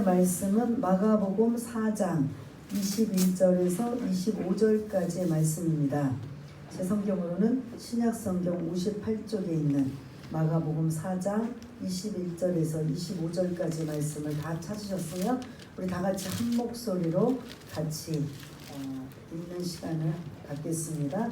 말씀은 마가복음 4장 21절에서 25절까지의 말씀입니다. 제 성경으로는 신약성경 58쪽에 있는 마가복음 4장 21절에서 25절까지 말씀을 다 찾으셨으면 우리 다 같이 한 목소리로 같이 읽는 시간을 갖겠습니다.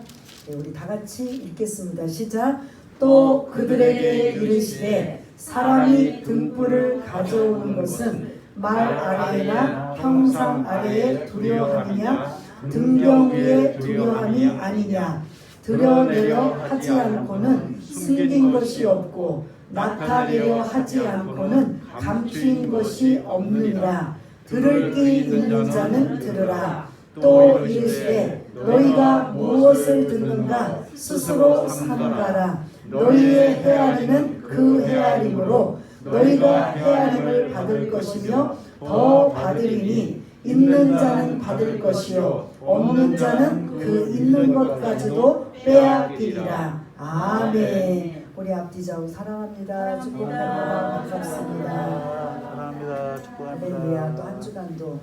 네, 우리 다 같이 읽겠습니다. 시작. 또 그들에게 이르시되 사람이 등불을 가져오는 것은 말 아래나 평상 아래에 두려워하느냐 등경 위에 두려워함이 아니냐. 드러내려 하지 않고는 숨긴 것이 없고 나타내려 하지 않고는 감추인 것이 없느니라. 들을 귀 있는 자는 들으라. 또 이르시되 너희가 무엇을 듣는가 스스로 삼가라. 너희의 헤아리는 그 헤아림으로 너희가 헤아림을 받을 것이며 더 받으리니 있는 자는 받을 것이요 없는 자는 그 있는 것까지도 빼앗기리라. 아멘. 우리 앞뒤 좌우 사랑합니다. 축복합니다. 반갑습니다. 사랑합니다. 축복합니다. 할렐루야. 또 한 주간도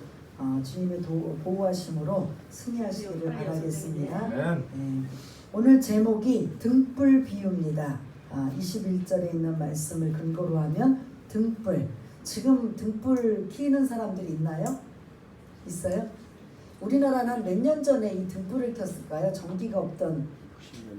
주님의 보호하심으로 승리하시기를 바라겠습니다. 네. 오늘 제목이 등불 비유입니다. 21절에 있는 말씀을 근거로 하면 등불. 지금 등불 켜는 사람들이 있나요? 있어요? 우리나라는 한 몇 년 전에 이 등불을 켰을까요? 전기가 없던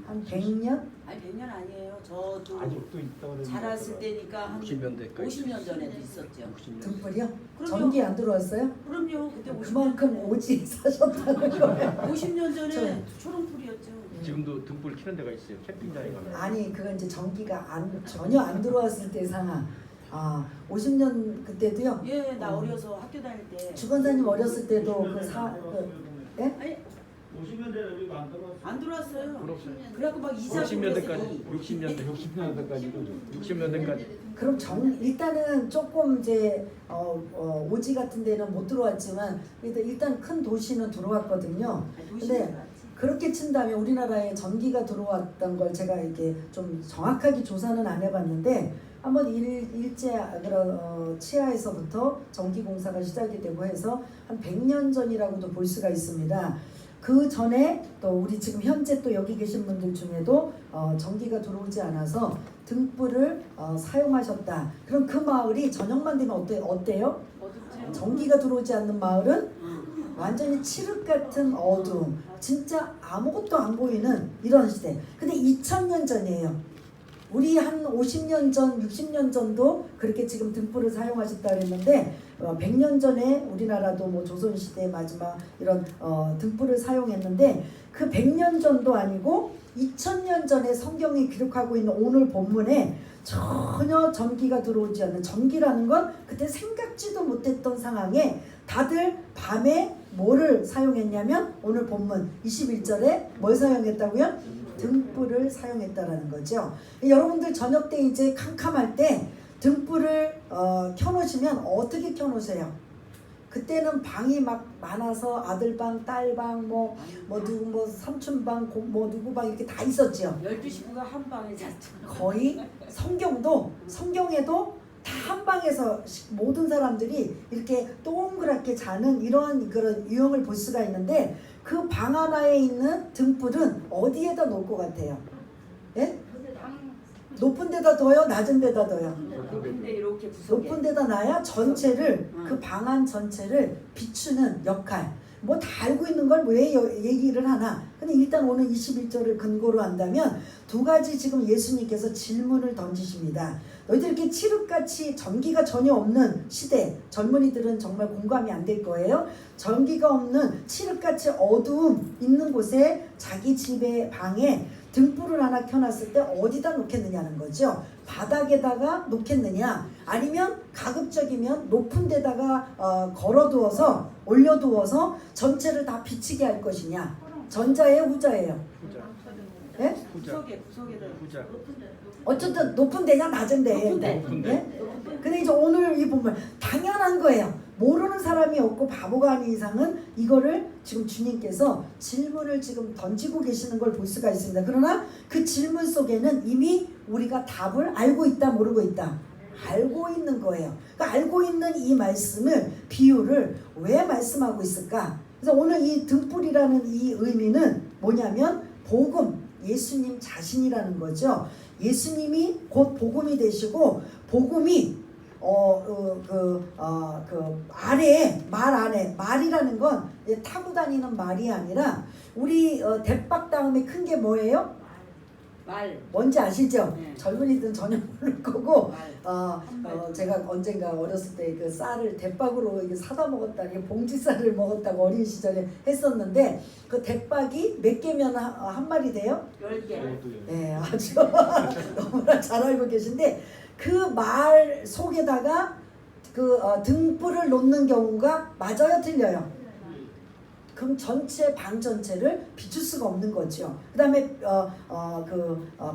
한 100년? 아니 100년 아니에요. 저도 아직도 있다고 자랐을 때니까 한 50년 전에도 있었죠. 등불이요? 그럼요. 전기 안 들어왔어요? 그럼요. 그때 50년 그만큼 오지 사셨다는 거예요. 50년 전에 초롱불이었죠. 지금도 등불 켜는 데가 있어요. 캠핑장에 가면. 아니 그건 이제 전기가 전혀 안 들어왔을 때 상황. 50년 그때도요? 예, 나 어려서 학교 다닐 때. 주권사님 어렸을 때도 예? 아니 50년 전에 우리가 안 들어왔어요. 안 들어왔어요. 그렇죠. 그래갖고 막 이사 60년대까지 60년대까지 그럼 일단은 조금 이제 오지 같은 데는 못 들어왔지만 일단 큰 도시는 들어왔거든요. 근데 그렇게 친다면 우리나라에 전기가 들어왔던 걸 제가 이게 좀 정확하게 조사는 안 해봤는데 한번 치하에서부터 전기 공사가 시작이 되고 해서 한 100년 전이라고도 볼 수가 있습니다. 그 전에 또 우리 지금 현재 또 여기 계신 분들 중에도 전기가 들어오지 않아서 등불을 사용하셨다. 그럼 그 마을이 저녁만 되면 어때요? 전기가 들어오지 않는 마을은 완전히 칠흑 같은 어두움, 진짜 아무것도 안 보이는 이런 시대. 근데 2000년 전이에요. 우리 한 50년 전, 60년 전도 그렇게 지금 등불을 사용하셨다 그랬는데 100년 전에 우리나라도 뭐 조선시대 마지막 이런 등불을 사용했는데 그 100년 전도 아니고 2000년 전에 성경이 기록하고 있는 오늘 본문에 전혀 전기가 들어오지 않는, 전기라는 건 그때 생각지도 못했던 상황에 다들 밤에 뭐를 사용했냐면 오늘 본문 21절에 뭘 사용했다고요? 등불을 사용했다라는 거죠. 여러분들 저녁 때 이제 캄캄할 때 등불을 켜놓으시면 어떻게 켜놓으세요? 그때는 방이 막 많아서 아들방, 딸방, 뭐 누구 뭐 삼촌방, 뭐 누구 방 이렇게 다 있었죠. 12식구가 한 방에 잤죠. 거의 성경에도 다 한 방에서 모든 사람들이 이렇게 동그랗게 자는 이런 그런 유형을 볼 수가 있는데 그 방 하나에 있는 등불은 어디에다 놓을 것 같아요? 예? 높은 데다 둬요? 낮은 데다 둬요? 근데 이렇게 구석에 높은 데다 놔야 전체를 그 방 안 전체를 비추는 역할. 뭐 다 알고 있는 걸 왜 얘기를 하나? 근데 일단 오늘 21절을 근거로 한다면 두 가지 지금 예수님께서 질문을 던지십니다. 너희들 이렇게 칠흑같이 전기가 전혀 없는 시대, 젊은이들은 정말 공감이 안 될 거예요. 전기가 없는 칠흑같이 어두움 있는 곳에 자기 집의 방에 등불을 하나 켜놨을 때 어디다 놓겠느냐는 거죠. 바닥에다가 놓겠느냐, 아니면 가급적이면 높은 데다가 걸어두어서 올려두어서 전체를 다 비치게 할 것이냐. 전자예요, 후자예요? 네? 구석에다 후자. 어쨌든 높은 데냐 낮은 데예요. 높은 데. 네? 근데 이제 오늘 이 보면 당연한 거예요. 모르는 사람이 없고 바보가 아닌 이상은 이거를 지금 주님께서 질문을 지금 던지고 계시는 걸 볼 수가 있습니다. 그러나 그 질문 속에는 이미 우리가 답을 알고 있다 모르고 있다. 알고 있는 거예요. 그러니까 알고 있는 이 말씀을 비유를 왜 말씀하고 있을까? 그래서 오늘 이 등불이라는 이 의미는 뭐냐면 복음, 예수님 자신이라는 거죠. 예수님이 곧 복음이 되시고 복음이 아래에 말 안에 말이라는 건 타고 다니는 말이 아니라 우리 대박 다음에 큰 게 뭐예요? 말. 뭔지 아시죠? 네. 젊은이들은 전혀 모를 거고 말. 제가 언젠가 어렸을 때 그 쌀을 대박으로 이게 사다 먹었다, 이게 봉지 쌀을 먹었다고 어린 시절에 했었는데 그 대박이 몇 개면 한 마리 돼요? 10개. 네, 아주 너무나 잘 알고 계신데 그 말 속에다가 그 등불을 놓는 경우가 맞아요, 틀려요? 그럼 전체 방 전체를 비출 수가 없는 거죠. 그다음에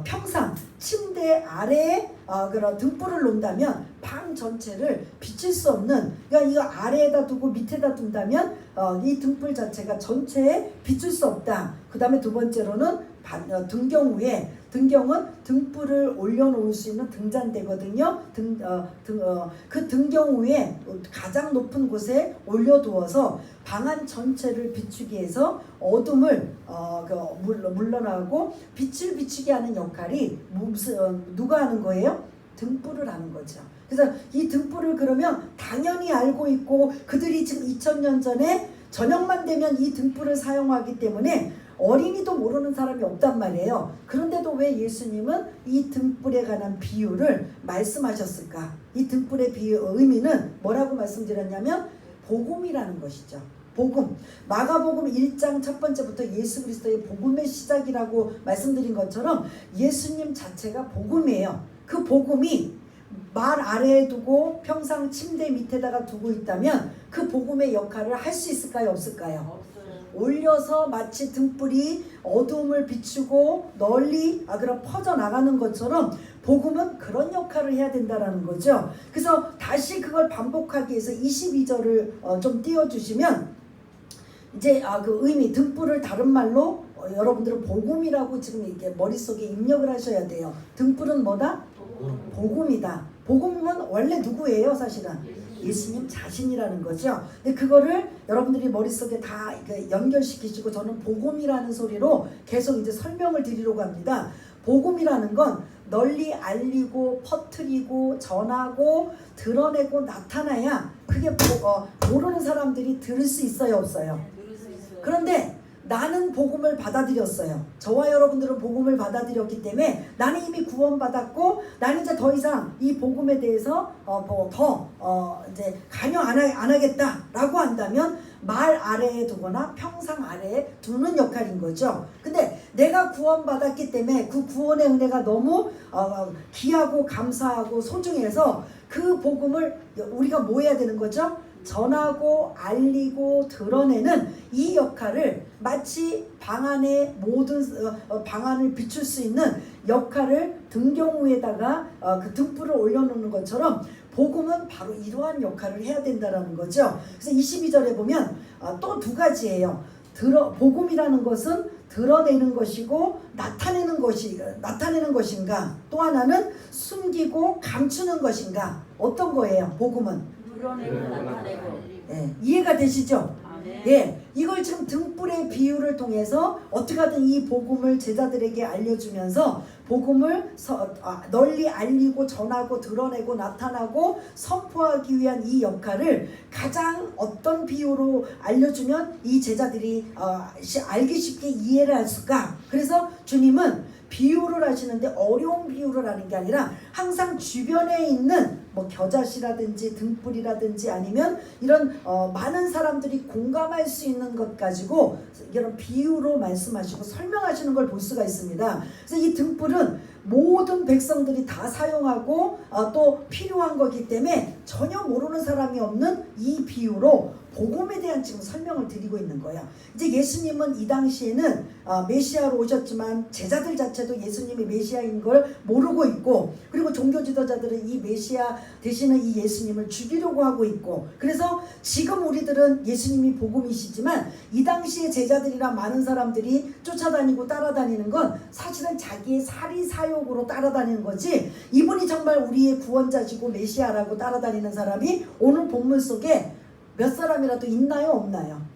평상 침대 아래에 그런 등불을 놓는다면 방 전체를 비칠 수 없는, 그러니까 이거 아래에다 두고 밑에다 둔다면 이 등불 자체가 전체에 비출 수 없다. 그다음에 두 번째로는 등경 위에, 등경은 등불을 올려놓을 수 있는 등잔대거든요. 그 등경 위에 가장 높은 곳에 올려두어서 방안 전체를 비추기 위해서 어둠을 물러나고 빛을 비추게 하는 역할이 누가 하는 거예요? 등불을 하는 거죠. 그래서 이 등불을 그러면 당연히 알고 있고 그들이 지금 2000년 전에 저녁만 되면 이 등불을 사용하기 때문에 어린이도 모르는 사람이 없단 말이에요. 그런데도 왜 예수님은 이 등불에 관한 비유를 말씀하셨을까? 이 등불의 의미는 뭐라고 말씀드렸냐면 복음이라는 것이죠. 복음. 마가복음 1장 첫 번째부터 예수 그리스도의 복음의 시작이라고 말씀드린 것처럼 예수님 자체가 복음이에요. 그 복음이 말 아래에 두고 평상 침대 밑에다가 두고 있다면 그 복음의 역할을 할 수 있을까요? 없을까요? 올려서 마치 등불이 어두움을 비추고 널리 그럼 퍼져나가는 것처럼 복음은 그런 역할을 해야 된다는 거죠. 그래서 다시 그걸 반복하기 위해서 22절을 좀 띄워주시면 이제 그 의미, 등불을 다른 말로 여러분들은 복음이라고 지금 이렇게 머릿속에 입력을 하셔야 돼요. 등불은 뭐다? 복음이다. 복음은 원래 누구예요? 사실은 예수님 자신이라는 거죠. 근데 그거를 여러분들이 머릿속에 다 연결시키시고 저는 복음이라는 소리로 계속 이제 설명을 드리려고 합니다. 복음이라는 건 널리 알리고 퍼뜨리고 전하고 드러내고 나타나야 그게 모르는 사람들이 들을 수 있어요, 없어요? 그런데 나는 복음을 받아들였어요. 저와 여러분들은 복음을 받아들였기 때문에 나는 이미 구원받았고 나는 이제 더 이상 이 복음에 대해서 이제 관여 안 하겠다라고 한다면 말 아래에 두거나 평상 아래에 두는 역할인 거죠. 근데 내가 구원받았기 때문에 그 구원의 은혜가 너무 귀하고 감사하고 소중해서 그 복음을 우리가 뭐 해야 되는 거죠? 전하고 알리고 드러내는 이 역할을 마치 방 안의 모든 방안을 비출 수 있는 역할을 등경 위에다가 그 등불을 올려놓는 것처럼 복음은 바로 이러한 역할을 해야 된다는 거죠. 그래서 22절에 보면 또 두 가지예요. 복음이라는 것은 드러내는 것이고 나타내는 것인가, 또 하나는 숨기고 감추는 것인가. 어떤 거예요? 복음은 드러내고 나타내고. 네, 이해가 되시죠? 네. 예, 이걸 지금 등불의 비유를 통해서 어떻게 하든 이 복음을 제자들에게 알려주면서 복음을 널리 알리고 전하고 드러내고 나타나고 선포하기 위한 이 역할을 가장 어떤 비유로 알려주면 이 제자들이 알기 쉽게 이해를 할 수가. 그래서 주님은 비유를 하시는데 어려운 비유를 하는 게 아니라 항상 주변에 있는 뭐 겨자씨라든지 등불이라든지 아니면 이런 많은 사람들이 공감할 수 있는 것 가지고 이런 비유로 말씀하시고 설명하시는 걸 볼 수가 있습니다. 그래서 이 등불은 모든 백성들이 다 사용하고 또 필요한 거기 때문에 전혀 모르는 사람이 없는 이 비유로 복음에 대한 지금 설명을 드리고 있는 거예요. 이제 예수님은 이 당시에는 메시아로 오셨지만 제자들 자체도 예수님이 메시아인 걸 모르고 있고, 그리고 종교 지도자들은 이 메시아 되시는 이 예수님을 죽이려고 하고 있고, 그래서 지금 우리들은 예수님이 복음이시지만 이 당시에 제자들이나 많은 사람들이 쫓아다니고 따라다니는 건 사실은 자기의 사리사욕으로 따라다니는 거지, 이분이 정말 우리의 구원자시고 메시아라고 따라다니는 사람이 오늘 본문 속에 몇 사람이라도 있나요, 없나요?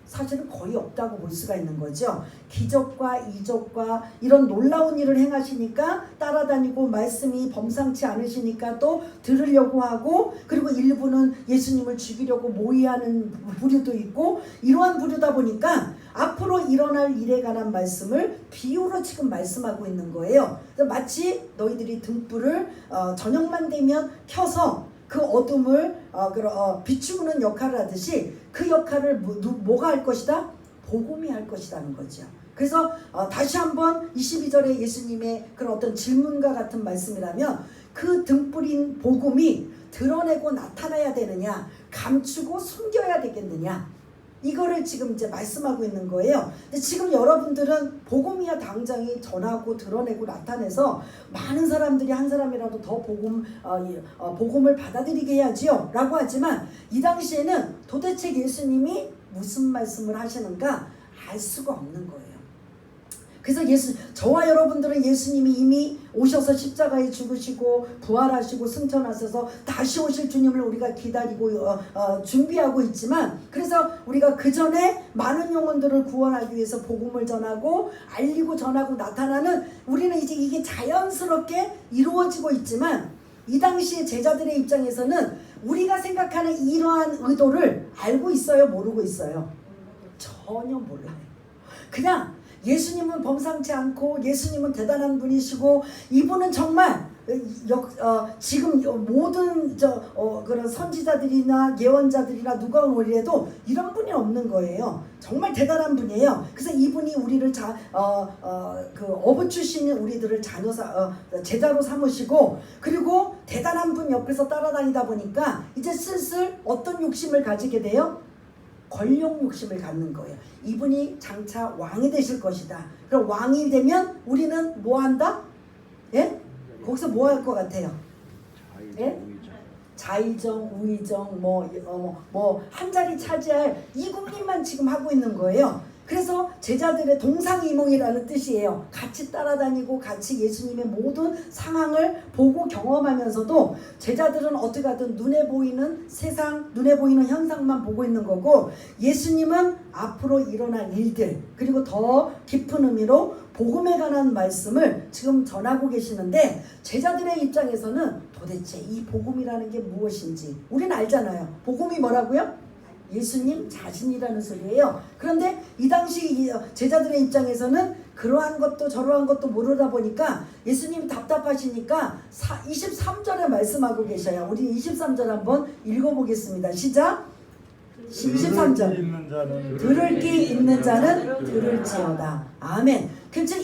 사실은 거의 없다고 볼 수가 있는 거죠. 기적과 이적과 이런 놀라운 일을 행하시니까 따라다니고, 말씀이 범상치 않으시니까 또 들으려고 하고, 그리고 일부는 예수님을 죽이려고 모의하는 부류도 있고, 이러한 부류다 보니까 앞으로 일어날 일에 관한 말씀을 비유로 지금 말씀하고 있는 거예요. 마치 너희들이 등불을 저녁만 되면 켜서 그 어둠을 비추는 역할을 하듯이 그 역할을 뭐가 할 것이다? 복음이 할 것이라는 거죠. 그래서 다시 한번 22절에 예수님의 그런 어떤 질문과 같은 말씀이라면, 그 등불인 복음이 드러내고 나타나야 되느냐, 감추고 숨겨야 되겠느냐, 이거를 지금 이제 말씀하고 있는 거예요. 근데 지금 여러분들은 복음이야 당장이 전하고 드러내고 나타내서 많은 사람들이 한 사람이라도 더 복음을 받아들이게 해야지요 라고 하지만, 이 당시에는 도대체 예수님이 무슨 말씀을 하시는가 알 수가 없는 거예요. 그래서 저와 여러분들은 예수님이 이미 오셔서 십자가에 죽으시고 부활하시고 승천하셔서 다시 오실 주님을 우리가 기다리고 준비하고 있지만, 그래서 우리가 그 전에 많은 영혼들을 구원하기 위해서 복음을 전하고 알리고 전하고 나타나는, 우리는 이제 이게 자연스럽게 이루어지고 있지만, 이 당시에 제자들의 입장에서는 우리가 생각하는 이러한 의도를 알고 있어요, 모르고 있어요? 전혀 몰라요. 그냥 예수님은 범상치 않고 예수님은 대단한 분이시고, 이분은 정말 지금 모든 그런 선지자들이나 예언자들이나 누가 오리래도 이런 분이 없는 거예요. 정말 대단한 분이에요. 그래서 이분이 우리를 어부 출신인 우리들을 제자로 삼으시고, 그리고 대단한 분 옆에서 따라다니다 보니까 이제 슬슬 어떤 욕심을 가지게 돼요? 권력 욕심을 갖는 거예요. 이분이 장차 왕이 되실 것이다. 그럼 왕이 되면 우리는 뭐 한다? 예? 거기서 뭐 할 것 같아요? 예? 자의정, 우의정, 한 자리 차지할 이 국민만 지금 하고 있는 거예요. 그래서 제자들의 동상이몽이라는 뜻이에요. 같이 따라다니고 같이 예수님의 모든 상황을 보고 경험하면서도 제자들은 어떻게 하든 눈에 보이는 세상, 눈에 보이는 현상만 보고 있는 거고, 예수님은 앞으로 일어날 일들, 그리고 더 깊은 의미로 복음에 관한 말씀을 지금 전하고 계시는데, 제자들의 입장에서는 도대체 이 복음이라는 게 무엇인지 우리는 알잖아요. 복음이 뭐라고요? 예수님 자신이라는 소리예요. 그런데 이 당시 제자들의 입장에서는 그러한 것도 저러한 것도 모르다 보니까 예수님이 답답하시니까 23절에 말씀하고 계셔요. 우리 23절 한번 읽어보겠습니다. 시작. 23절. 들을 귀 있는 자는 들을지어다. 아멘. 그래서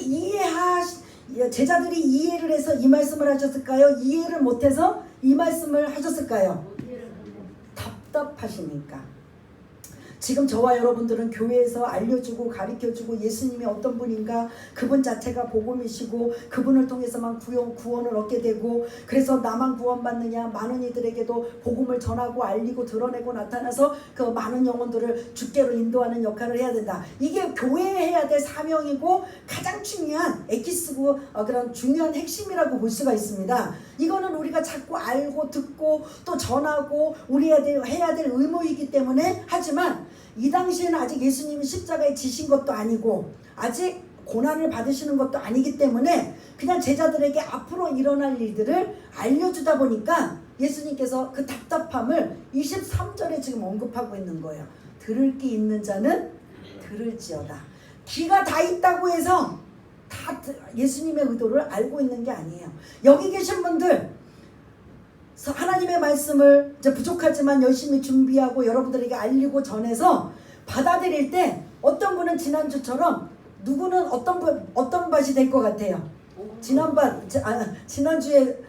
제자들이 이해를 해서 이 말씀을 하셨을까요? 이해를 못해서 이 말씀을 하셨을까요? 답답하시니까. 지금 저와 여러분들은 교회에서 알려주고 가르쳐주고 예수님이 어떤 분인가, 그분 자체가 복음이시고 그분을 통해서만 구원을 얻게 되고, 그래서 나만 구원받느냐, 많은 이들에게도 복음을 전하고 알리고 드러내고 나타나서 그 많은 영혼들을 주께로 인도하는 역할을 해야 된다. 이게 교회에 해야 될 사명이고 가장 중요한 에키스고 그런 중요한 핵심이라고 볼 수가 있습니다. 이거는 우리가 자꾸 알고 듣고 또 전하고 우리 해야 될 의무이기 때문에 하지만, 이 당시에는 아직 예수님이 십자가에 지신 것도 아니고 아직 고난을 받으시는 것도 아니기 때문에 그냥 제자들에게 앞으로 일어날 일들을 알려주다 보니까 예수님께서 그 답답함을 23절에 지금 언급하고 있는 거예요. 들을 귀 있는 자는 들을지어다. 귀가 다 있다고 해서 다 예수님의 의도를 알고 있는 게 아니에요. 여기 계신 분들 하나님의 말씀을 이제 부족하지만 열심히 준비하고 여러분들에게 알리고 전해서 받아들일 때, 어떤 분은 지난주처럼 누구는 어떤 밭이 될 것 같아요? 지난주에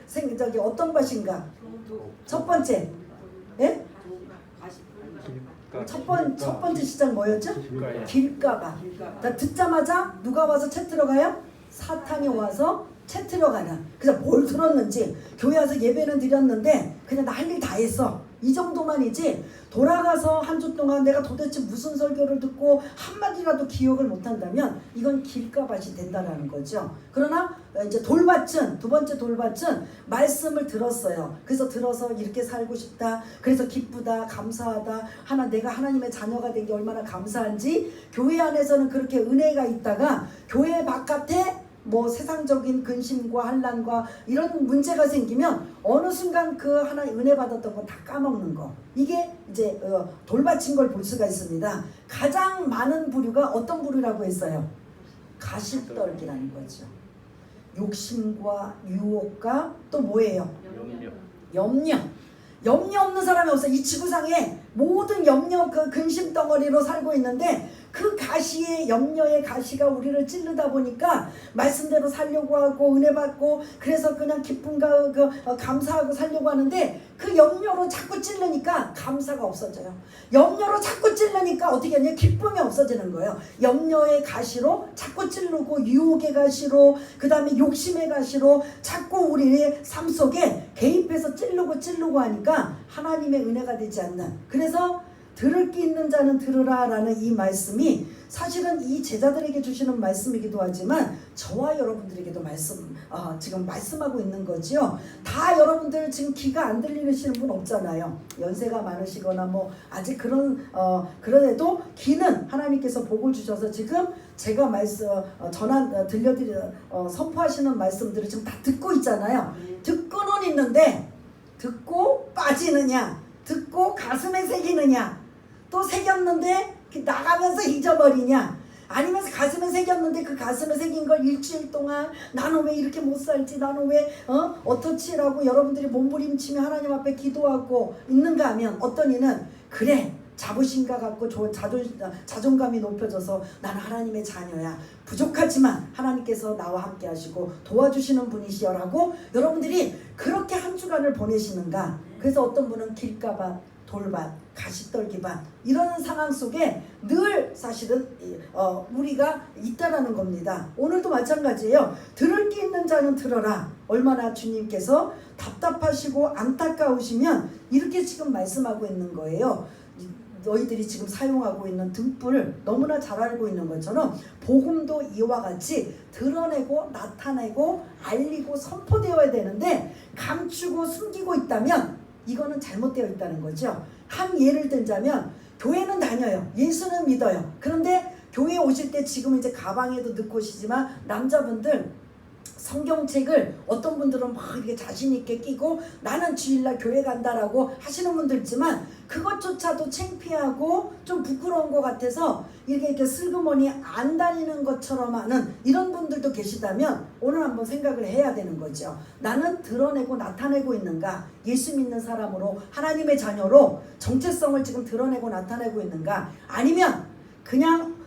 어떤 밭인가? 첫 번째, 예? 첫 번째 시작 뭐였죠? 길가밭. 듣자마자 누가 와서 채 들어가요? 사탄이 와서 채트려 가는. 그래서 뭘 들었는지 교회 와서 예배는 드렸는데 그냥 나 할 일 다 했어. 이 정도만이지 돌아가서 한 주 동안 내가 도대체 무슨 설교를 듣고 한마디라도 기억을 못한다면 이건 길가밭이 된다라는 거죠. 그러나 이제 돌밭은 두 번째 돌밭은 말씀을 들었어요. 그래서 들어서 이렇게 살고 싶다. 그래서 기쁘다, 감사하다. 내가 하나님의 자녀가 된 게 얼마나 감사한지 교회 안에서는 그렇게 은혜가 있다가 교회 바깥에 뭐 세상적인 근심과 환난과 이런 문제가 생기면 어느 순간 그 하나 은혜 받았던 거 다 까먹는 거. 이게 이제 돌받친 걸 볼 수가 있습니다. 가장 많은 부류가 어떤 부류라고 했어요? 가십떨기라는 거죠. 욕심과 유혹과 또 뭐예요? 염려. 염려 없는 사람이 없어요. 이 지구상에 모든 염려 그 근심 덩어리로 살고 있는데 그 가시의 염려의 가시가 우리를 찌르다 보니까 말씀대로 살려고 하고 은혜 받고 그래서 그냥 기쁨과 감사하고 살려고 하는데 그 염려로 자꾸 찌르니까 감사가 없어져요. 염려로 자꾸 찌르니까 어떻게 하냐? 기쁨이 없어지는 거예요. 염려의 가시로 자꾸 찌르고 유혹의 가시로 그 다음에 욕심의 가시로 자꾸 우리의 삶 속에 개입해서 찌르고 하니까 하나님의 은혜가 되지 않는. 그래서 들을 게 있는 자는 들으라 라는 이 말씀이 사실은 이 제자들에게 주시는 말씀이기도 하지만 저와 여러분들에게도 지금 말씀하고 있는 거지요. 다 여러분들 지금 귀가 안 들리시는 분 없잖아요. 연세가 많으시거나 뭐 아직 그래도 귀는 하나님께서 복을 주셔서 지금 제가 선포하시는 말씀들을 지금 다 듣고 있잖아요. 듣고는 있는데 듣고 빠지느냐, 듣고 가슴에 새기느냐, 또 새겼는데 나가면서 잊어버리냐, 아니면 가슴에 새겼는데 그 가슴에 새긴 걸 일주일 동안 나는 왜 이렇게 못 살지, 나는 왜 어떻지라고 여러분들이 몸부림치며 하나님 앞에 기도하고 있는가 하면 어떤 이는 그래 자부심과 갖고 자존감이 높여져서 나는 하나님의 자녀야, 부족하지만 하나님께서 나와 함께 하시고 도와주시는 분이시여라고 여러분들이 그렇게 한 주간을 보내시는가. 그래서 어떤 분은 길가밭, 돌밭, 가시떨기밭 이런 상황 속에 늘 사실은 우리가 있다라는 겁니다. 오늘도 마찬가지예요. 들을 게 있는 자는 들어라. 얼마나 주님께서 답답하시고 안타까우시면 이렇게 지금 말씀하고 있는 거예요. 너희들이 지금 사용하고 있는 등불을 너무나 잘 알고 있는 것처럼 복음도 이와 같이 드러내고 나타내고 알리고 선포되어야 되는데 감추고 숨기고 있다면 이거는 잘못되어 있다는 거죠. 한 예를 들자면 교회는 다녀요. 예수는 믿어요. 그런데 교회에 오실 때 지금 이제 가방에도 넣고 오시지만 남자분들 성경책을 어떤 분들은 막 이렇게 자신 있게 끼고 나는 주일날 교회 간다라고 하시는 분들 있지만 그것조차도 창피하고 좀 부끄러운 것 같아서 이렇게 슬그머니 안 다니는 것처럼 하는 이런 분들도 계시다면 오늘 한번 생각을 해야 되는 거죠. 나는 드러내고 나타내고 있는가? 예수 믿는 사람으로 하나님의 자녀로 정체성을 지금 드러내고 나타내고 있는가? 아니면 그냥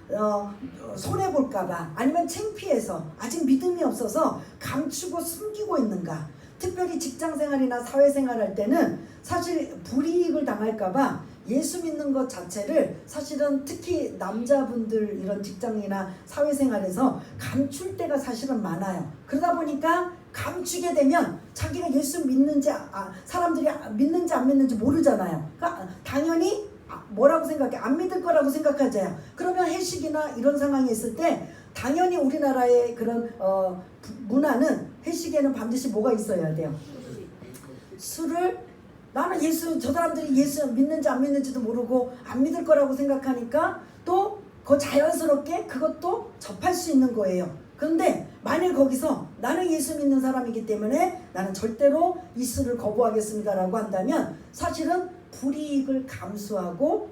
손해볼까봐, 아니면 창피해서 아직 믿음이 없어서 감추고 숨기고 있는가. 특별히 직장생활이나 사회생활할 때는 사실 불이익을 당할까봐 예수 믿는 것 자체를 사실은 특히 남자분들 이런 직장이나 사회생활에서 감출 때가 사실은 많아요. 그러다 보니까 감추게 되면 자기가 예수 믿는지 사람들이 믿는지 안 믿는지 모르잖아요. 그러니까 당연히 뭐라고 생각해? 안 믿을 거라고 생각하잖아요. 그러면 회식이나 이런 상황이 있을 때 당연히 우리나라의 그런 문화는 회식에는 반드시 뭐가 있어야 돼요? 술을 나는 저 사람들이 예수 믿는지 안 믿는지도 모르고 안 믿을 거라고 생각하니까 또 그 자연스럽게 그것도 접할 수 있는 거예요. 그런데 만일 거기서 나는 예수 믿는 사람이기 때문에 나는 절대로 이 술을 거부하겠습니다라고 한다면 사실은 불이익을 감수하고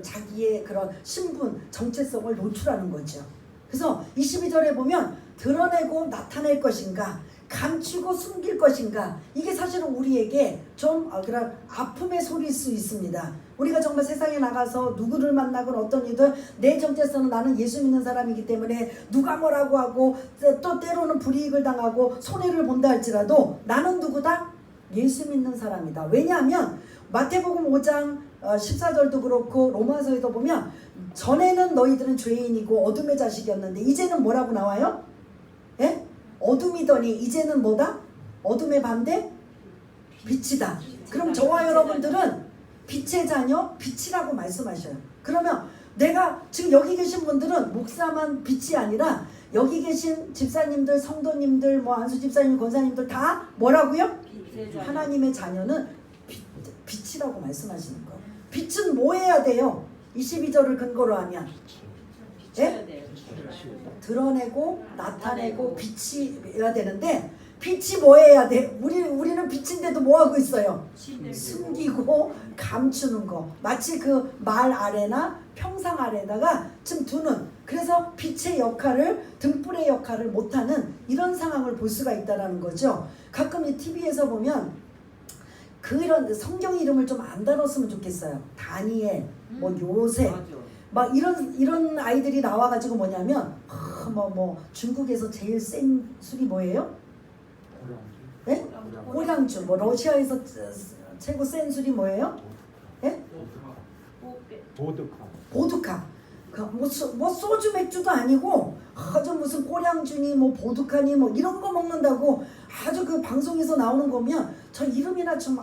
자기의 그런 신분, 정체성을 노출하는 거죠. 그래서 22절에 보면 드러내고 나타낼 것인가, 감추고 숨길 것인가, 이게 사실은 우리에게 좀 그런 아픔의 소리일 수 있습니다. 우리가 정말 세상에 나가서 누구를 만나건 어떤 이든 내 정체성은 나는 예수 믿는 사람이기 때문에 누가 뭐라고 하고 또 때로는 불이익을 당하고 손해를 본다 할지라도 나는 누구다? 예수 믿는 사람이다. 왜냐하면 마태복음 5장 14절도 그렇고 로마서에도 보면 전에는 너희들은 죄인이고 어둠의 자식이었는데 이제는 뭐라고 나와요? 예? 어둠이더니 이제는 뭐다? 어둠의 반대? 빛이다. 그럼 저와 여러분들은 빛의 자녀, 빛이라고 말씀하셔요. 그러면 내가 지금 여기 계신 분들은 목사만 빛이 아니라 여기 계신 집사님들, 성도님들, 뭐 안수 집사님, 권사님들 다 뭐라고요? 하나님의 자녀는 빛이라고 말씀하시는 거예요. 빛은 뭐 해야 돼요? 22절을 근거로 하면 예? 드러내고 나타내고 빛이 해야 되는데 빛이 뭐 해야 돼? 우리는 빛인데도 뭐 하고 있어요? 숨기고 감추는 거. 마치 그 말 아래나 평상 아래다가 좀 두는. 그래서 빛의 역할을 등불의 역할을 못하는 이런 상황을 볼 수가 있다라는 거죠. 가끔 이 TV에서 보면 그런 성경 이름을 좀 안 다뤘으면 좋겠어요. 다니엘, 뭐 요셉, 막 이런 아이들이 나와가지고 뭐냐면 뭐 중국에서 제일 센 술이 뭐예요? 네? 꼬량주. 뭐 러시아에서 최고 센 술이 뭐예요? 예? 보드카. 뭐 소주 맥주도 아니고 아주 무슨 꼬량주니 뭐 보드카니 뭐 이런 거 먹는다고 아주 그 방송에서 나오는 거면 저 이름이나 좀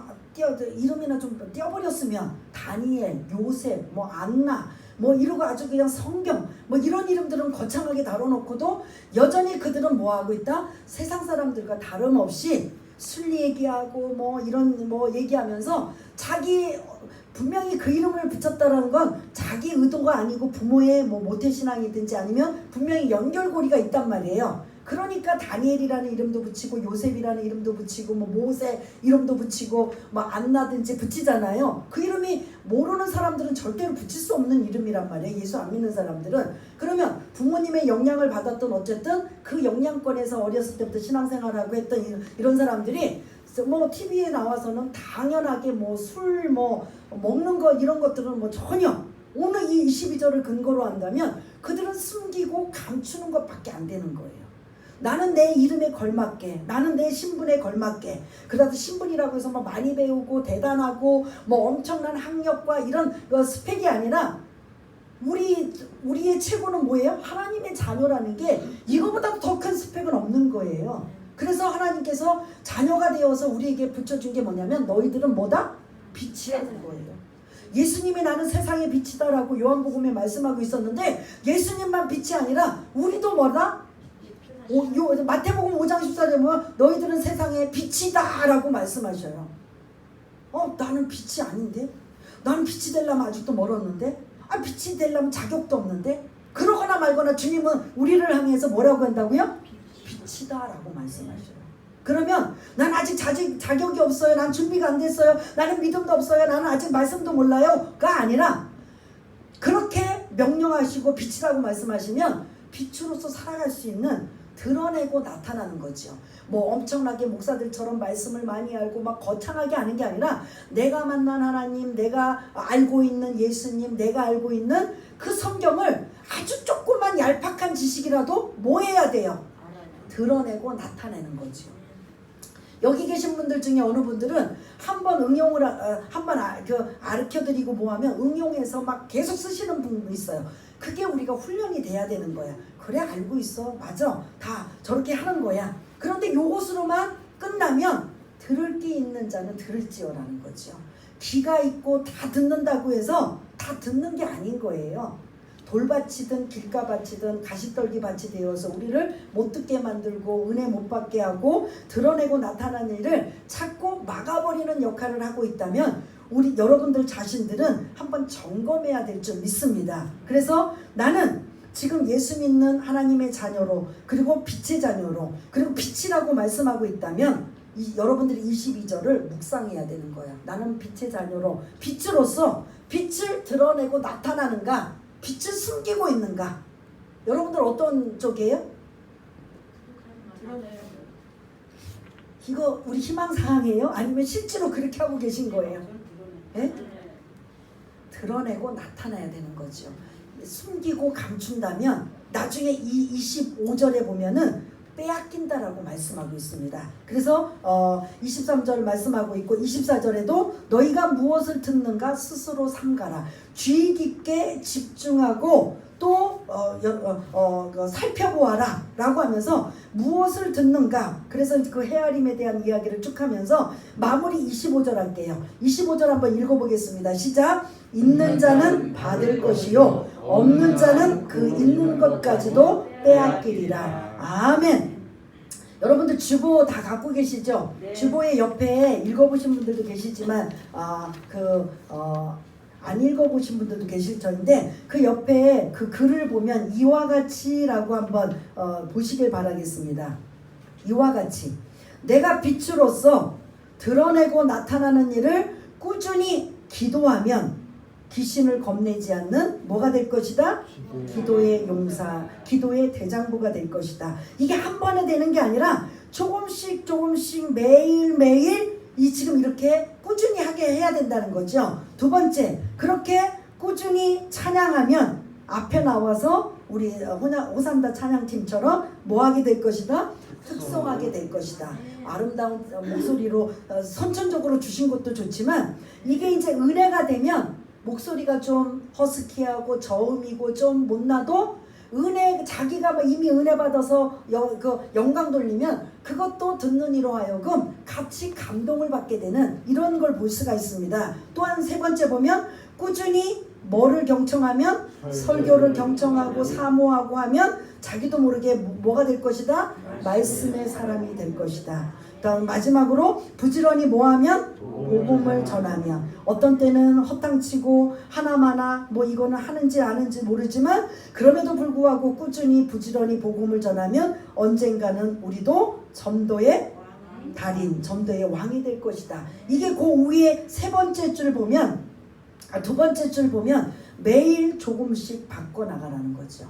띄어버렸으면 다니엘, 요셉, 뭐 안나 뭐 이러고 아주 그냥 성경 뭐 이런 이름들은 거창하게 다뤄놓고도 여전히 그들은 뭐 하고 있다? 세상 사람들과 다름없이 술 얘기하고 뭐 이런 뭐 얘기하면서 자기 분명히 그 이름을 붙였다라는 건 자기 의도가 아니고 부모의 뭐 모태신앙이든지 아니면 분명히 연결고리가 있단 말이에요. 그러니까 다니엘이라는 이름도 붙이고 요셉이라는 이름도 붙이고 뭐 모세 이름도 붙이고 뭐 안나든지 붙이잖아요. 그 이름이 모르는 사람들은 절대로 붙일 수 없는 이름이란 말이에요. 예수 안 믿는 사람들은. 그러면 부모님의 영향을 받았던 어쨌든 그 영향권에서 어렸을 때부터 신앙생활하고 했던 이런 사람들이 뭐 TV에 나와서는 당연하게 뭐 술 뭐 먹는 거 이런 것들은 뭐 전혀 오늘 이 22절을 근거로 한다면 그들은 숨기고 감추는 것밖에 안 되는 거예요. 나는 내 이름에 걸맞게, 나는 내 신분에 걸맞게. 그래도 신분이라고 해서 뭐 많이 배우고 대단하고 뭐 엄청난 학력과 이런 스펙이 아니라 우리의 최고는 뭐예요? 하나님의 자녀라는 게 이거보다 더 큰 스펙은 없는 거예요. 그래서 하나님께서 자녀가 되어서 우리에게 붙여준 게 뭐냐면 너희들은 뭐다? 빛이라는 거예요. 예수님이 나는 세상의 빛이다라고 요한복음에 말씀하고 있었는데 예수님만 빛이 아니라 우리도 뭐다? 마태복음 5장 14절에 보면 너희들은 세상의 빛이다 라고 말씀하셔요. 나는 빛이 아닌데? 나는 빛이 되려면 아직도 멀었는데? 빛이 되려면 자격도 없는데? 그러거나 말거나 주님은 우리를 향해서 뭐라고 한다고요? 빛이다 라고 말씀하셔요. 그러면 난 아직 자격이 없어요. 난 준비가 안 됐어요. 나는 믿음도 없어요. 나는 아직 말씀도 몰라요. 가 아니라 그렇게 명령하시고 빛이라고 말씀하시면 빛으로서 살아갈 수 있는 드러내고 나타나는 거죠. 뭐 엄청나게 목사들처럼 말씀을 많이 알고 막 거창하게 하는 게 아니라 내가 만난 하나님, 내가 알고 있는 예수님, 내가 알고 있는 그 성경을 아주 조그만 얄팍한 지식이라도 뭐 해야 돼요? 드러내고 나타내는 거죠. 여기 계신 분들 중에 어느 분들은 한번 응용을 한번 가르쳐드리고 뭐하면 응용해서 막 계속 쓰시는 분도 있어요. 그게 우리가 훈련이 돼야 되는 거야. 그래 알고 있어. 맞아. 다 저렇게 하는 거야. 그런데 요것으로만 끝나면 들을 게 있는 자는 들을지어라는 거죠. 귀가 있고 다 듣는다고 해서 다 듣는 게 아닌 거예요. 돌밭이든 길가밭이든 가시떨기밭이 되어서 우리를 못 듣게 만들고 은혜 못 받게 하고 드러내고 나타나는 일을 자꾸 막아버리는 역할을 하고 있다면 우리 여러분들 자신들은 한번 점검해야 될 줄 믿습니다. 그래서 나는 지금 예수 믿는 하나님의 자녀로 그리고 빛의 자녀로 그리고 빛이라고 말씀하고 있다면 여러분들이 22절을 묵상해야 되는 거야. 나는 빛의 자녀로 빛으로서 빛을 드러내고 나타나는가 빛을 숨기고 있는가? 여러분들 어떤 쪽이에요? 이거 우리 희망사항이에요? 아니면 실제로 그렇게 하고 계신 거예요? 네? 드러내고 나타나야 되는 거죠. 숨기고 감춘다면 나중에 이 25절에 보면은 빼앗긴다라고 말씀하고 있습니다. 그래서 23절 말씀하고 있고 24절에도 너희가 무엇을 듣는가 스스로 삼가라. 주의 깊게 집중하고 또 살펴보아라 라고 하면서 무엇을 듣는가. 그래서 그 헤아림에 대한 이야기를 쭉 하면서 마무리 25절 할게요. 25절 한번 읽어보겠습니다. 시작. 있는 자는 받을 것이요 없는 자는 그 있는 것까지도 빼앗기리라. 아멘. 여러분들 주보 다 갖고 계시죠? 네. 주보의 옆에 읽어보신 분들도 계시지만 안 읽어보신 분들도 계실 텐데 그 옆에 그 글을 보면 이와 같이라고 한번 보시길 바라겠습니다. 이와 같이 내가 빛으로서 드러내고 나타나는 일을 꾸준히 기도하면 귀신을 겁내지 않는 뭐가 될 것이다? 기도의 용사, 기도의 대장부가 될 것이다. 이게 한 번에 되는 게 아니라 조금씩 매일매일 지금 이렇게 꾸준히 하게 해야 된다는 거죠. 두 번째, 그렇게 꾸준히 찬양하면 앞에 나와서 우리 호산다 찬양팀처럼 뭐하게 될 것이다? 특성하게 될 것이다. 아름다운 목소리로 선천적으로 주신 것도 좋지만 이게 이제 은혜가 되면 목소리가 좀 허스키하고 저음이고 좀 못나도 자기가 이미 은혜 받아서 영광 돌리면 그것도 듣는 이로 하여금 같이 감동을 받게 되는 이런 걸 볼 수가 있습니다. 또한 세 번째 보면 꾸준히 뭐를 경청하면 설교를 경청하고 사모하고 하면 자기도 모르게 뭐가 될 것이다? 말씀의 사람이 될 것이다. 다음 마지막으로 부지런히 뭐하면 복음을 전하며 어떤 때는 허탕치고 하나마나 이거는 하는지 아는지 모르지만 그럼에도 불구하고 꾸준히 부지런히 복음을 전하면 언젠가는 우리도 전도의 달인, 전도의 왕이 될 것이다. 이게 그 위에 세 번째 줄 보면 두 번째 줄 보면 매일 조금씩 바꿔나가라는 거죠.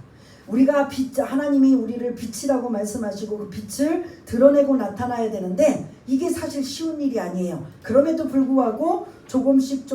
우리가 하나님이 우리를 빛이라고 말씀하시고 그 빛을 드러내고 나타나야 되는데 이게 사실 쉬운 일이 아니에요. 그럼에도 불구하고 조금씩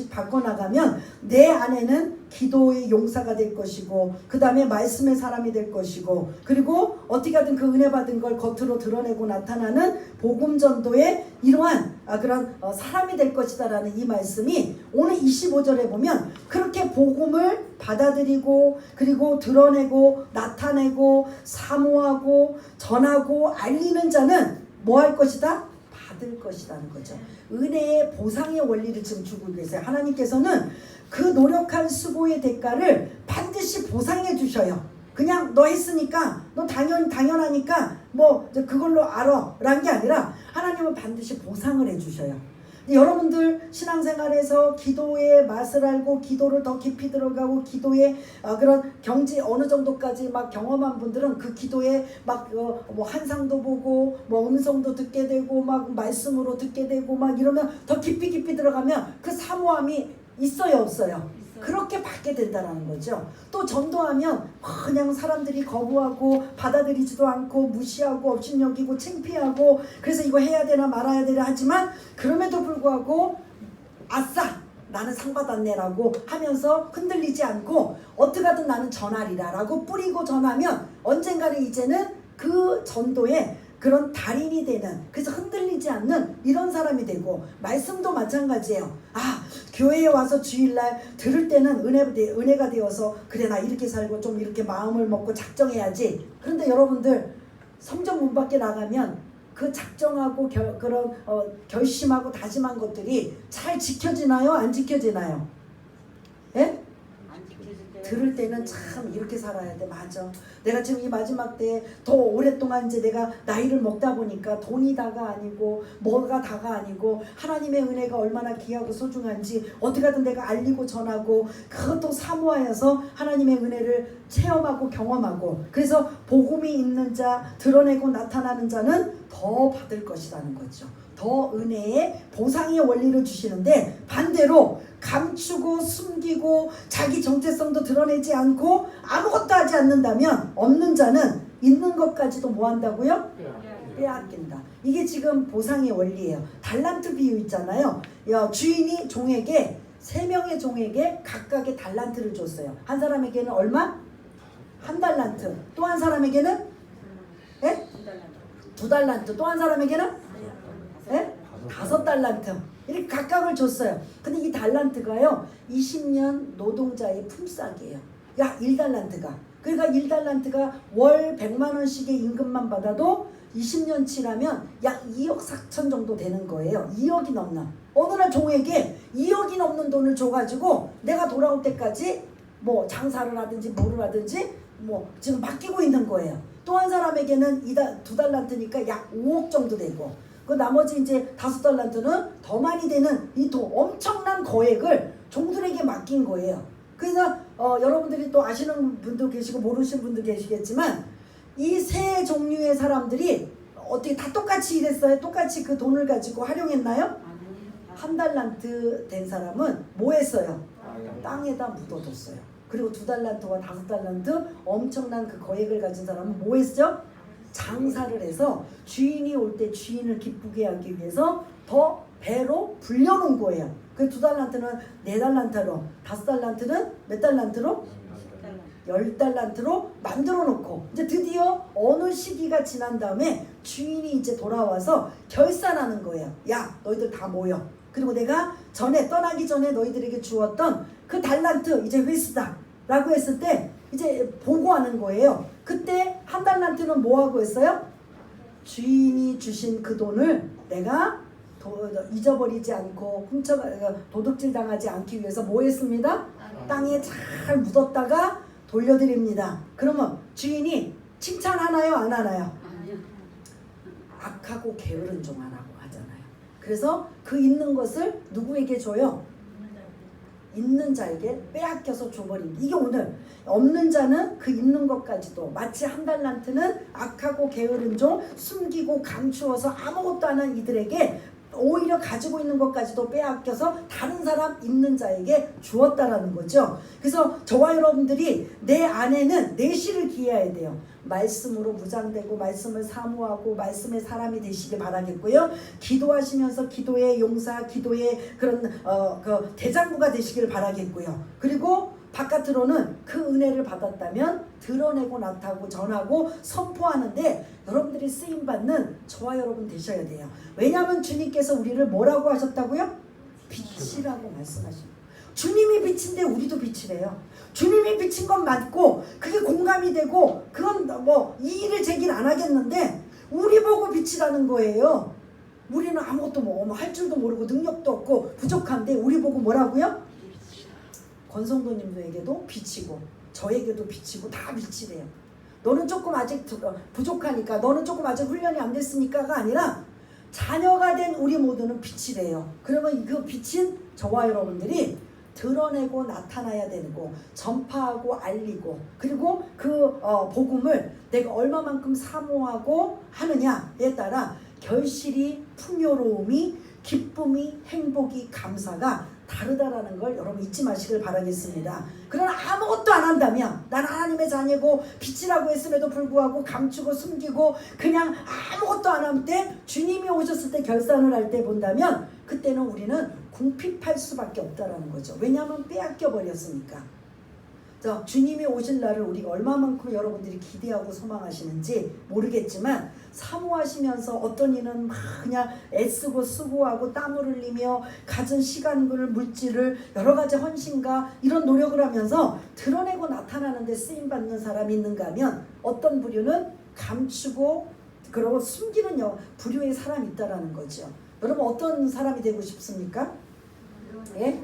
바꿔나가면 내 안에는 기도의 용사가 될 것이고 그 다음에 말씀의 사람이 될 것이고 그리고 어떻게 하든 그 은혜 받은 걸 겉으로 드러내고 나타나는 복음 전도의 이러한 그런 사람이 될 것이다 라는 이 말씀이 오늘 25절에 보면 그렇게 복음을 받아들이고 그리고 드러내고 나타내고 사모하고 전하고 알리는 자는 뭐 할 것이다? 받을 것이라는 거죠. 은혜의 보상의 원리를 지금 주고 계세요. 하나님께서는 그 노력한 수고의 대가를 반드시 보상해 주셔요. 그냥 너 했으니까 너 당연하니까 그걸로 알아 라는 게 아니라 하나님은 반드시 보상을 해 주셔요. 여러분들 신앙생활에서 기도의 맛을 알고 기도를 더 깊이 들어가고 기도의 그런 경지 어느 정도까지 경험한 분들은 그 기도에 한상도 보고 음성도 듣게 되고 말씀으로 듣게 되고 이러면 더 깊이 들어가면 그 사모함이 있어요 없어요? 그렇게 받게 된다는 거죠. 또 전도하면 그냥 사람들이 거부하고 받아들이지도 않고 무시하고 업신여기고 창피하고 그래서 이거 해야 되나 말아야 되나 하지만 그럼에도 불구하고 아싸 나는 상 받았네 라고 하면서 흔들리지 않고 어떻게 하든 나는 전하리라 라고 뿌리고 전하면 언젠가는 이제는 그 전도에 그런 달인이 되는 그래서 흔들리지 않는 이런 사람이 되고 말씀도 마찬가지예요. 교회에 와서 주일날 들을 때는 은혜가 되어서 그래 나 이렇게 살고 좀 이렇게 마음을 먹고 작정해야지. 그런데 여러분들 성전 문 밖에 나가면 그 작정하고 결심하고 다짐한 것들이 잘 지켜지나요? 안 지켜지나요? 예? 들을 때는 참 이렇게 살아야 돼. 맞아. 내가 지금 이 마지막 때 더 오랫동안 이제 내가 나이를 먹다 보니까 돈이 다가 아니고 뭐가 다가 아니고 하나님의 은혜가 얼마나 귀하고 소중한지 어떻게 하든 내가 알리고 전하고 그것도 사모하여서 하나님의 은혜를 체험하고 경험하고 그래서 복음이 있는 자 드러내고 나타나는 자는 더 받을 것이라는 거죠. 더 은혜의 보상의 원리를 주시는데 반대로 감추고 숨기고 자기 정체성도 드러내지 않고 아무것도 하지 않는다면 없는 자는 있는 것까지도 뭐 한다고요? 빼앗긴다. 이게 지금 보상의 원리예요. 달란트 비유 있잖아요. 주인이 종에게 3명의 종에게 각각의 달란트를 줬어요. 한 사람에게는 얼마? 1달란트. 또 한 사람에게는 2달란트. 또 한 사람에게는 5달란트. 이렇게 각각을 줬어요. 근데 이 달란트가요 20년 노동자의 품삯이에요. 1달란트가. 그러니까 1달란트가 월 100만 원씩의 임금만 받아도 20년치라면 약 2억 4천 정도 되는 거예요. 2억이 넘는. 어느 날 종에게 2억이 넘는 돈을 줘가지고 내가 돌아올 때까지 뭐 장사를 하든지 뭐를 하든지 뭐 지금 맡기고 있는 거예요. 또 한 사람에게는 2달란트니까 약 5억 정도 되고, 그 나머지 이제 5달란트는 더 많이 되는 이 돈, 엄청난 거액을 종들에게 맡긴 거예요. 그래서 여러분들이 또 아시는 분도 계시고 모르시는 분도 계시겠지만 이 세 종류의 사람들이 어떻게 다 똑같이 일했어요? 똑같이 그 돈을 가지고 활용했나요? 한 달란트 된 사람은 뭐 했어요? 땅에다 묻어뒀어요. 그리고 2달란트와 5달란트 엄청난 그 거액을 가진 사람은 뭐 했죠? 장사를 해서 주인이 올 때 주인을 기쁘게 하기 위해서 더 배로 불려놓은 거예요. 그 2달란트는 4달란트로, 5달란트는 몇 달란트로? 10달란트로 만들어 놓고, 이제 드디어 어느 시기가 지난 다음에 주인이 이제 돌아와서 결산하는 거예요. 야, 너희들 다 모여. 그리고 내가 전에 떠나기 전에 너희들에게 주었던 그 달란트 이제 회수다 라고 했을 때 이제 보고하는 거예요. 그때 한 달란트는 뭐 하고 했어요? 주인이 주신 그 돈을 내가 잊어버리지 않고 도둑질 당하지 않기 위해서 뭐 했습니다? 땅에 잘 묻었다가 돌려드립니다. 그러면 주인이 칭찬하나요? 안 하나요? 악하고 게으른 종아라고 하잖아요. 그래서 그 있는 것을 누구에게 줘요? 있는 자에게 빼앗겨서 줘버립니다. 이게 오늘 없는 자는 그 있는 것까지도, 마치 한 달란트는 악하고 게으른 종, 숨기고 감추어서 아무것도 안 한 이들에게 오히려 가지고 있는 것까지도 빼앗겨서 다른 사람 있는 자에게 주었다라는 거죠. 그래서 저와 여러분들이 내 안에는 내실을 기해야 돼요. 말씀으로 무장되고 말씀을 사모하고 말씀의 사람이 되시길 바라겠고요. 기도하시면서 기도의 용사, 기도의 그런 그 대장부가 되시길 바라겠고요. 그리고 바깥으로는 그 은혜를 받았다면 드러내고 나타나고 전하고 선포하는데 여러분들이 쓰임받는 저와 여러분 되셔야 돼요. 왜냐하면 주님께서 우리를 뭐라고 하셨다고요? 빛이라고 말씀하십니다. 주님이 빛인데 우리도 빛이래요. 주님이 비친 건 맞고 그게 공감이 되고 그건 뭐 이의를 제기를 안 하겠는데 우리 보고 빛이라는 거예요. 우리는 아무것도 뭐 할 줄도 모르고 능력도 없고 부족한데 우리 보고 뭐라고요? 권성도님에게도 빛이고 저에게도 빛이고 다 빛이래요. 너는 조금 아직 부족하니까, 너는 조금 아직 훈련이 안 됐으니까가 아니라 자녀가 된 우리 모두는 빛이래요. 그러면 그 빛인 저와 여러분들이 드러내고 나타나야 되고 전파하고 알리고, 그리고 그 복음을 내가 얼마만큼 사모하고 하느냐에 따라 결실이, 풍요로움이, 기쁨이, 행복이, 감사가 다르다라는 걸 여러분 잊지 마시길 바라겠습니다. 그러나 아무것도 안 한다면, 난 하나님의 자녀고 빛이라고 했음에도 불구하고 감추고 숨기고 그냥 아무것도 안 할 때, 주님이 오셨을 때 결산을 할 때 본다면 그때는 우리는 궁핍할 수밖에 없다라는 거죠. 왜냐하면 빼앗겨 버렸으니까. 주님이 오실 날을 우리가 얼마만큼 여러분들이 기대하고 소망하시는지 모르겠지만 사모하시면서 어떤 이는 막 그냥 애쓰고 수고하고 땀을 흘리며 가진 시간을, 물질을, 여러 가지 헌신과 이런 노력을 하면서 드러내고 나타나는데 쓰임받는 사람이 있는가 하면 어떤 부류는 감추고 그러고 숨기는 부류의 사람이 있다라는 거죠. 여러분 어떤 사람이 되고 싶습니까? 예?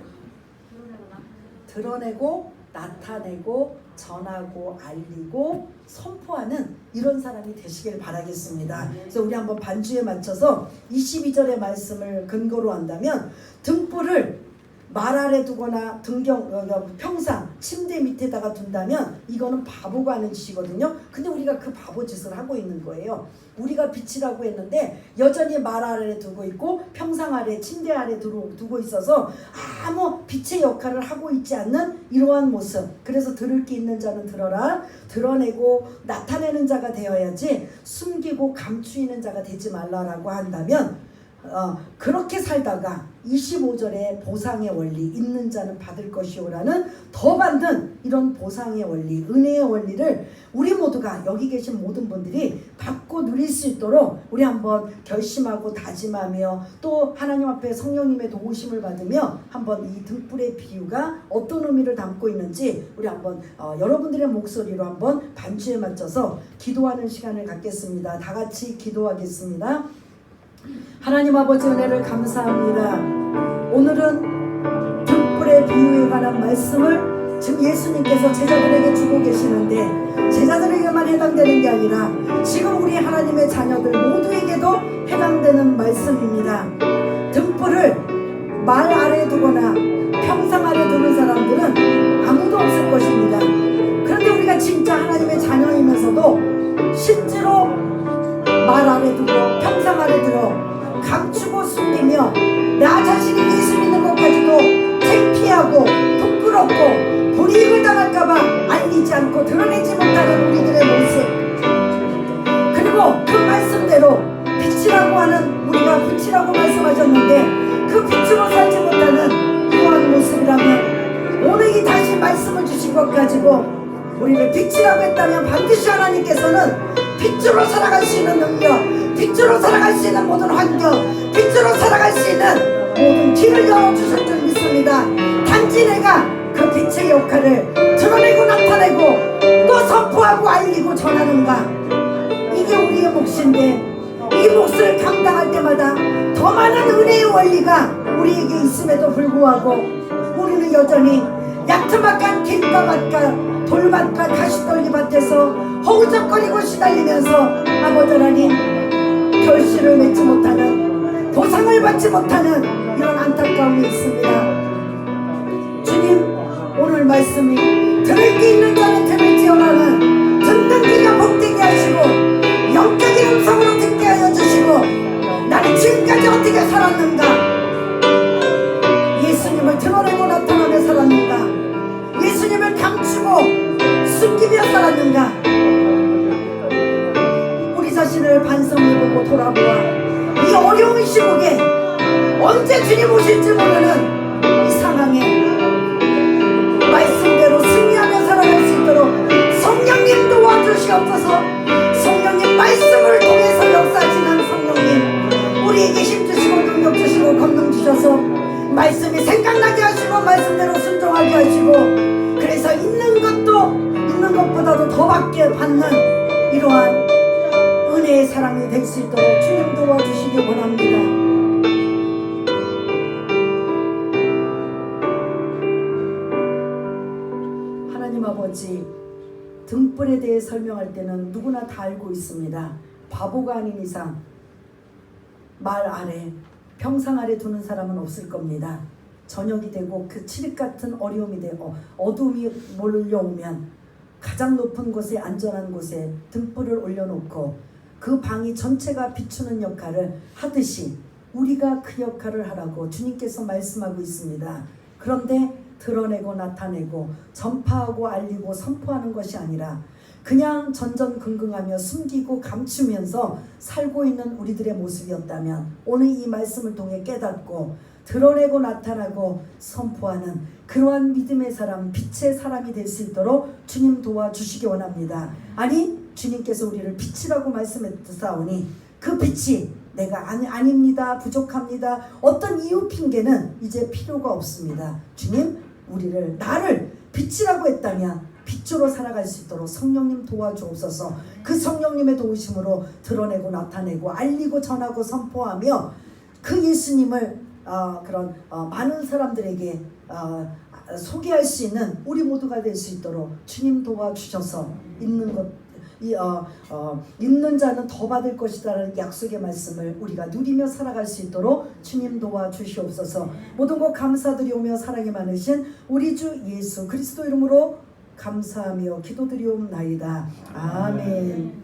드러내고 나타내고 전하고 알리고 선포하는 이런 사람이 되시길 바라겠습니다. 그래서 우리 한번 반주에 맞춰서 22절의 말씀을 근거로 한다면, 등불을 말 아래 두거나 평상 침대 밑에다가 둔다면 이거는 바보가 하는 짓이거든요. 근데 우리가 그 바보 짓을 하고 있는 거예요. 우리가 빛이라고 했는데 여전히 말 아래 두고 있고 평상 아래, 침대 아래 두고 있어서 아무 빛의 역할을 하고 있지 않는 이러한 모습. 그래서 들을 게 있는 자는 들어라. 드러내고 나타내는 자가 되어야지 숨기고 감추이는 자가 되지 말라라고 한다면, 그렇게 살다가 25절에 보상의 원리, 있는 자는 받을 것이오라는 더 받는 이런 보상의 원리, 은혜의 원리를 우리 모두가 여기 계신 모든 분들이 받고 누릴 수 있도록 우리 한번 결심하고 다짐하며 또 하나님 앞에 성령님의 도우심을 받으며 한번 이 등불의 비유가 어떤 의미를 담고 있는지 우리 한번 여러분들의 목소리로 한번 반주에 맞춰서 기도하는 시간을 갖겠습니다. 다 같이 기도하겠습니다. 하나님 아버지 은혜를 감사합니다. 오늘은 등불의 비유에 관한 말씀을 지금 예수님께서 제자들에게 주고 계시는데 제자들에게만 해당되는 게 아니라 지금 우리 하나님의 자녀들 모두에게도 해당되는 말씀입니다. 등불을 말 아래 두거나 평상 아래 두는 사람들은 아무도 없을 것입니다. 그런데 우리가 진짜 하나님의 자녀이면서도 실제로 말 아래 두고 평상 아래 들어 감추고 숨기며 나 자신이 예수 믿는 것까지도 창피하고 부끄럽고 불이익을 당할까봐 알리지 않고 드러내지 못하는 우리들의 모습, 그리고 그 말씀대로 빛이라고 하는 우리가 빛이라고 말씀하셨는데 그 빛으로 살지 못하는 이러한 모습이라면 오늘 이 다시 말씀을 주신 것 가지고 우리를 빛이라고 했다면 반드시 하나님께서는 빛으로 살아갈 수 있는 능력, 빛으로 살아갈 수 있는 모든 환경, 빛으로 살아갈 수 있는 모든 길을 열어주실 줄 믿습니다. 단지 내가 그 빛의 역할을 드러내고 나타내고 또 선포하고 알리고 전하는가, 이게 우리의 몫인데 이 몫을 감당할 때마다 더 많은 은혜의 원리가 우리에게 있음에도 불구하고 우리는 여전히 야트막한 길가밭과 돌밭과 가시떨기 밭에서 허우적거리고 시달리면서 아버지 하나님 결실을 맺지 못하는, 보상을 받지 못하는 이런 안타까움이 있습니다. 주님, 오늘 말씀이 들을 게 있는 자는 들을지어라는 듣는 귀가 복되게 하시고 영적인 음성으로 듣게 하여 주시고 나는 지금까지 어떻게 살았는가, 예수님을 드러내고 나타나며 살았는가, 예수님을 감추고 숨기며 살았는가, 우리 자신을 반성해보고 돌아보아 이 어려운 시국에 언제 주님 오실지 모르는 이 상황에 말씀대로 승리하며 살아갈 수 있도록 성령님 도와주시옵소서. 성령님 말씀을 통해서 역사하시는 성령님, 우리에게 힘주시고 능력 주시고 권능 주셔서 말씀이 생각나게 하시고 말씀대로 순종하게 하시고, 그래서 있는 것보다도 더 받게 받는 이러한 은혜의 사랑이 될 수 있도록 주님 도와주시기 원합니다. 하나님 아버지, 등불에 대해 설명할 때는 누구나 다 알고 있습니다. 바보가 아닌 이상 말 아래, 평상 아래 두는 사람은 없을 겁니다. 저녁이 되고 그 칠흑 같은 어려움이 되고 어둠이 몰려오면 가장 높은 곳에, 안전한 곳에 등불을 올려놓고 그 방이 전체가 비추는 역할을 하듯이 우리가 그 역할을 하라고 주님께서 말씀하고 있습니다. 그런데 드러내고 나타내고 전파하고 알리고 선포하는 것이 아니라 그냥 전전긍긍하며 숨기고 감추면서 살고 있는 우리들의 모습이었다면 오늘 이 말씀을 통해 깨닫고 드러내고 나타나고 선포하는 그러한 믿음의 사람, 빛의 사람이 될 수 있도록 주님 도와주시기 원합니다. 아니, 주님께서 우리를 빛이라고 말씀했사오니 그 빛이 내가 아닙니다, 부족합니다, 어떤 이유 핑계는 이제 필요가 없습니다. 주님, 나를 빛이라고 했다면 빛으로 살아갈 수 있도록 성령님 도와주옵소서. 그 성령님의 도우심으로 드러내고 나타내고 알리고 전하고 선포하며 그 예수님을 많은 사람들에게 소개할 수 있는 우리 모두가 될 수 있도록 주님 도와주셔서 있는 자는 더 받을 것이다라는 약속의 말씀을 우리가 누리며 살아갈 수 있도록 주님 도와주시옵소서. 모든 것 감사드리오며 사랑이 많으신 우리 주 예수 그리스도 이름으로 감사하며 기도드리옵나이다. 아멘.